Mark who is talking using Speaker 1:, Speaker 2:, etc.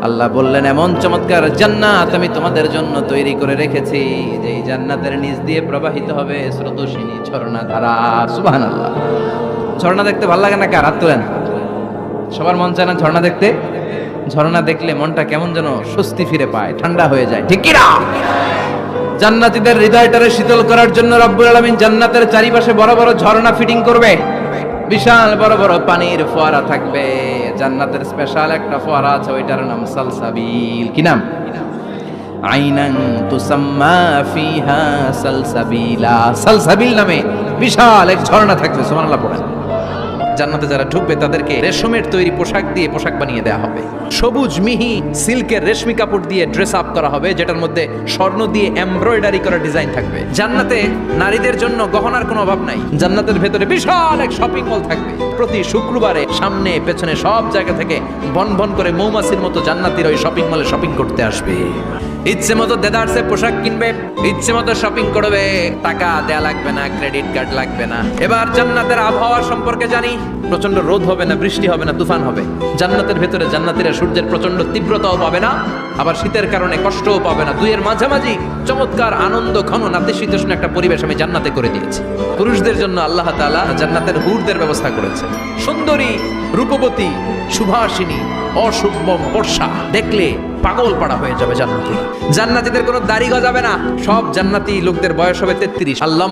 Speaker 1: আল্লাহ বললেন, এমন চমৎকার জান্নাত আমি তোমাদের জন্য তৈরি করে রেখেছি যে এই জান্নাতের নিচ দিয়ে প্রবাহিত হবে স্রোতস্বিনী ঝর্ণা ধারা। সুবহানাল্লাহ। ঝর্ণা দেখতে ভালো লাগে না কার? হাত তোলেন। সবার মন চায় না ঝর্ণা দেখতে? ঝর্ণা দেখলে মনটা কেমন যেন স্বস্তি ফিরে পায়, ঠান্ডা হয়ে যায়, ঠিক কি না? জান্নাতীদের হৃদয়টারে শীতল করার জন্য রব্বুল আলামিন জান্নাতের চারিপাশে বড় বড় ঝর্ণা ফিটিং করবে। বিশাল বড় বড় পানির ফোয়ারা থাকবে। জান্নাতের স্পেশাল একটা ফোয়ারা আছে, ওইটার নাম সালসাবিল। কি নাম? আইনান তুসাম্মা ফিহা সালসাবিলা। সালসাবিল নামে বিশাল এক ঝর্ণা থাকবে। সুবহানাল্লাহ পড়েন। জান্নাতে যারা ঢুকবে তাদেরকে রেশমের তৈরি পোশাক দিয়ে পোশাক বানিয়ে দেওয়া হবে। সবুজ মিহি সিল্কের রেশমি কাপড় দিয়ে ড্রেস আপ করা হবে, যেটার মধ্যে স্বর্ণ দিয়ে এমব্রয়ডারি করা ডিজাইন থাকবে। জান্নাতে নারীদের জন্য গহনার কোনো অভাব নাই। জান্নাতের ভেতরে বিশাল এক শপিং মল থাকবে। প্রতি শুক্রবারে সামনে পেছনে সব জায়গা থেকে বন বন করে মৌমাছির মতো জান্নাতীর ওই শপিং মলে শপিং করতে আসবে। ইচ্ছে মতো দেদারসে পোশাক কিনবে, ইচ্ছে মতো শপিং করবে, টাকা দেয়া লাগবে না, ক্রেডিট কার্ড লাগবে না। এবার জান্নাতের আবহাওয়া সম্পর্কে জানি। প্রচন্ড রোদ হবে না, বৃষ্টি হবে না, তুফান হবে। জান্নাতের ভেতরে জান্নাতীরা সূর্যের প্রচন্ড তীব্রতাও পাবে না, আবার শীতের কারণে কষ্টও পাবে না। দুইয়ের মাঝামাঝি চমৎকার আনন্দ ঘন নাতিশীতোষ্ণ একটা পরিবেশ আমি জান্নাতে করে দিয়েছি। পুরুষদের জন্য আল্লাহ তাআলা জান্নাতের হুরদের ব্যবস্থা করেছে। সুন্দরী, রূপবতী, সুভাষিনী, অশুভম বর্ষা দেখলে পাগল পাড়া হয়ে যাবে জান্নাতীরা। জান্নাতীদের কোনো দাড়ি গজাবে না। সব জান্নাতি লোকদের বয়স হবে 33। আল্লাহ